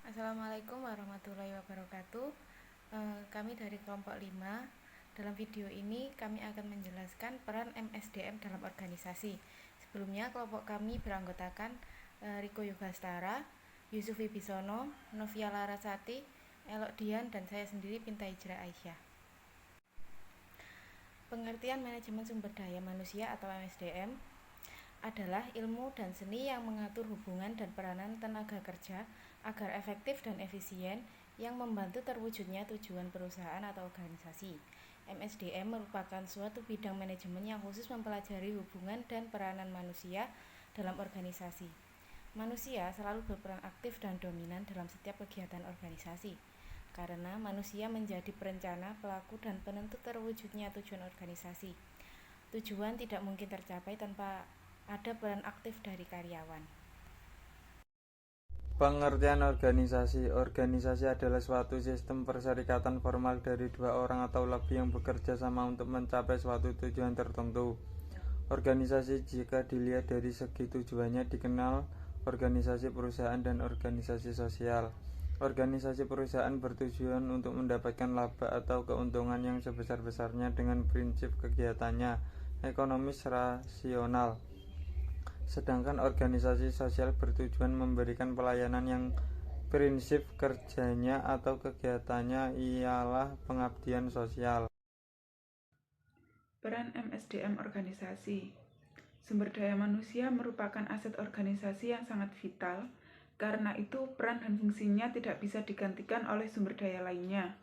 Assalamualaikum warahmatullahi wabarakatuh. Kami dari kelompok 5. Dalam video ini kami akan menjelaskan peran MSDM dalam organisasi. Sebelumnya kelompok kami beranggotakan Riko Yugastara, Yusuf Wibisono, Novia Larasati, Elok Dian, dan saya sendiri Pinta Hijrah Aisyah. Pengertian manajemen sumber daya manusia atau MSDM adalah ilmu dan seni yang mengatur hubungan dan peranan tenaga kerja agar efektif dan efisien yang membantu terwujudnya tujuan perusahaan atau organisasi. MSDM merupakan suatu bidang manajemen yang khusus mempelajari hubungan dan peranan manusia dalam organisasi. Manusia selalu berperan aktif dan dominan dalam setiap kegiatan organisasi, karena manusia menjadi perencana, pelaku, dan penentu terwujudnya tujuan organisasi. Tujuan tidak mungkin tercapai tanpa ada peran aktif dari karyawan. Pengertian organisasi. Organisasi adalah suatu sistem perserikatan formal dari dua orang atau lebih yang bekerja sama untuk mencapai suatu tujuan tertentu. Organisasi jika dilihat dari segi tujuannya dikenal organisasi perusahaan dan organisasi sosial. Organisasi perusahaan bertujuan untuk mendapatkan laba atau keuntungan yang sebesar-besarnya dengan prinsip kegiatannya ekonomis rasional. Sedangkan organisasi sosial bertujuan memberikan pelayanan yang prinsip kerjanya atau kegiatannya ialah pengabdian sosial. Peran MSDM organisasi. Sumber daya manusia merupakan aset organisasi yang sangat vital, karena itu peran dan fungsinya tidak bisa digantikan oleh sumber daya lainnya.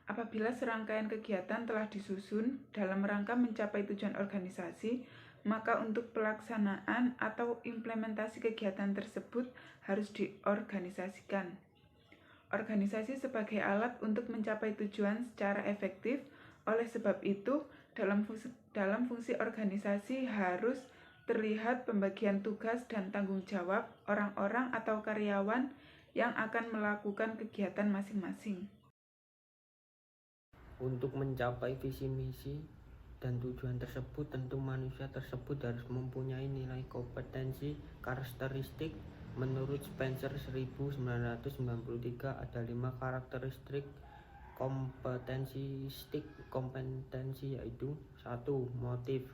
Apabila serangkaian kegiatan telah disusun dalam rangka mencapai tujuan organisasi, maka untuk pelaksanaan atau implementasi kegiatan tersebut harus diorganisasikan. Organisasi sebagai alat untuk mencapai tujuan secara efektif, oleh sebab itu, dalam fungsi organisasi harus terlihat pembagian tugas dan tanggung jawab orang-orang atau karyawan yang akan melakukan kegiatan masing-masing. Untuk mencapai visi misi dan tujuan tersebut, tentu manusia tersebut harus mempunyai nilai kompetensi karakteristik. Menurut Spencer 1993 ada 5 karakteristik kompetensi, yaitu 1. Motif,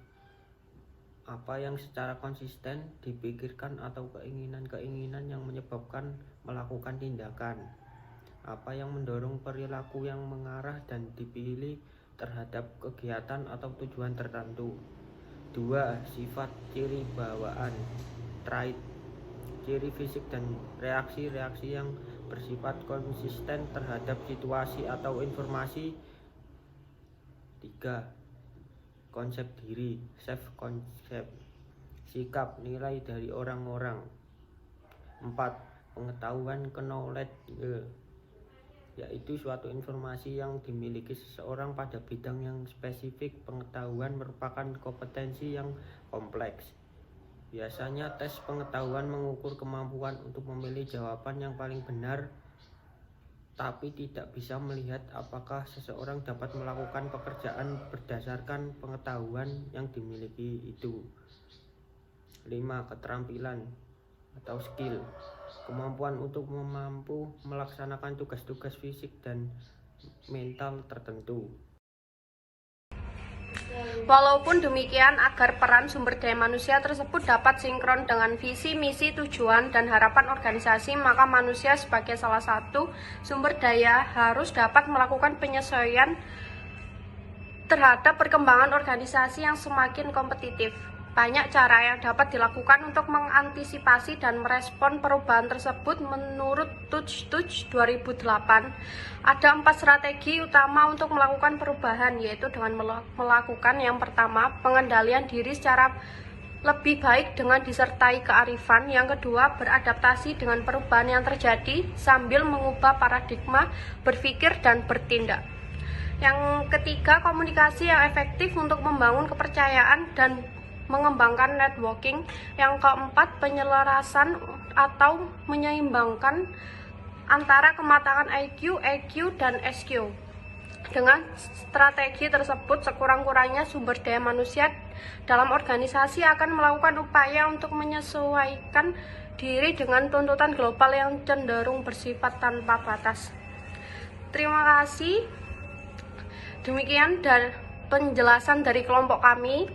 apa yang secara konsisten dipikirkan atau keinginan-keinginan yang menyebabkan melakukan tindakan, apa yang mendorong perilaku yang mengarah dan dipilih terhadap kegiatan atau tujuan tertentu. 2. Sifat ciri bawaan, trait, ciri fisik dan reaksi-reaksi yang bersifat konsisten terhadap situasi atau informasi. 3. Konsep diri, self concept, sikap nilai dari orang-orang. 4. Pengetahuan, knowledge, yaitu suatu informasi yang dimiliki seseorang pada bidang yang spesifik. Pengetahuan merupakan kompetensi yang kompleks. Biasanya tes pengetahuan mengukur kemampuan untuk memilih jawaban yang paling benar, tapi tidak bisa melihat apakah seseorang dapat melakukan pekerjaan berdasarkan pengetahuan yang dimiliki itu. 5. Keterampilan atau skill, kemampuan untuk mampu melaksanakan tugas-tugas fisik dan mental tertentu. Walaupun demikian, agar peran sumber daya manusia tersebut dapat sinkron dengan visi, misi, tujuan, dan harapan organisasi, maka manusia sebagai salah satu sumber daya harus dapat melakukan penyesuaian terhadap perkembangan organisasi yang semakin kompetitif. Banyak cara yang dapat dilakukan untuk mengantisipasi dan merespon perubahan tersebut. Menurut Tuj 2008, ada 4 strategi utama untuk melakukan perubahan, yaitu dengan melakukan yang pertama, pengendalian diri secara lebih baik dengan disertai kearifan. Yang kedua, beradaptasi dengan perubahan yang terjadi sambil mengubah paradigma berpikir dan bertindak. Yang ketiga, komunikasi yang efektif untuk membangun kepercayaan dan mengembangkan networking. Yang keempat, penyelarasan atau menyeimbangkan antara kematangan IQ, EQ, dan SQ. Dengan strategi tersebut, sekurang-kurangnya sumber daya manusia dalam organisasi akan melakukan upaya untuk menyesuaikan diri dengan tuntutan global yang cenderung bersifat tanpa batas. Terima kasih. Demikian dan penjelasan dari kelompok kami.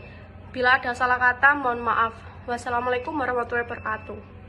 Bila ada salah kata, mohon maaf. Wassalamualaikum warahmatullahi wabarakatuh.